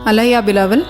Alaya Bilawal.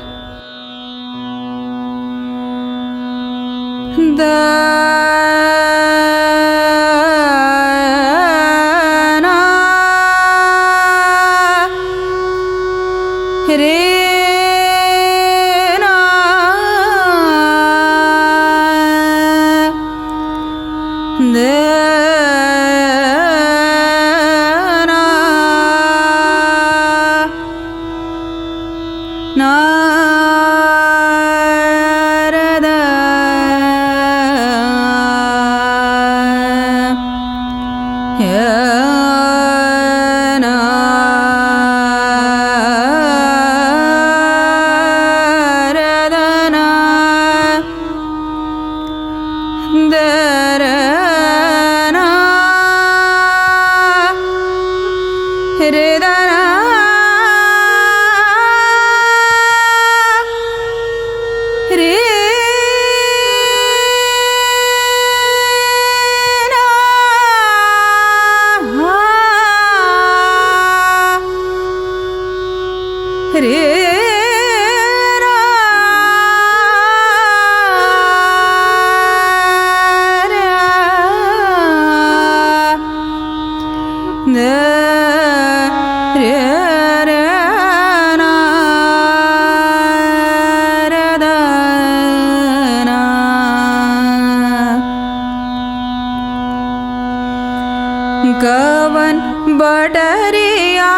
Gavan badariya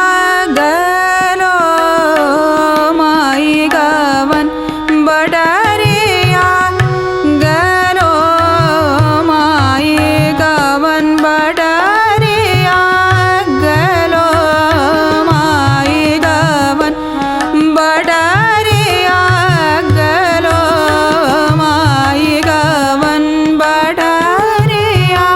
galo mai gavan badariya galo mai gavan badariya galo mai gavan badariya galo mai gavan badariya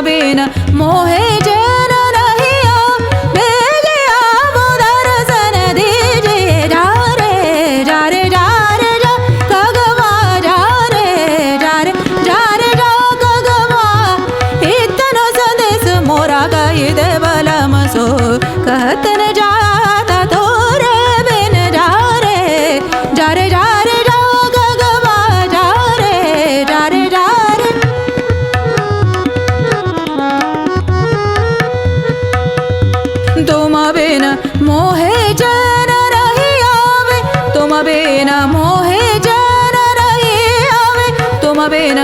बिन मोहे जन नहीं आवे आवो दर्शन दीजिए जा रे जा रे जा रे जा गगवा जा रे जा रे जा रे जा गगवा इतनो संदेश मोरा कही दे बलम सो कहतन जाता तोरे बिन जा रे जा रे जा रे जा गगवा जा रे जा रे जा रे तुम बिन मोहे जन नहीं आवे तुम बिन मोहे जन नहीं आवे तुम बिन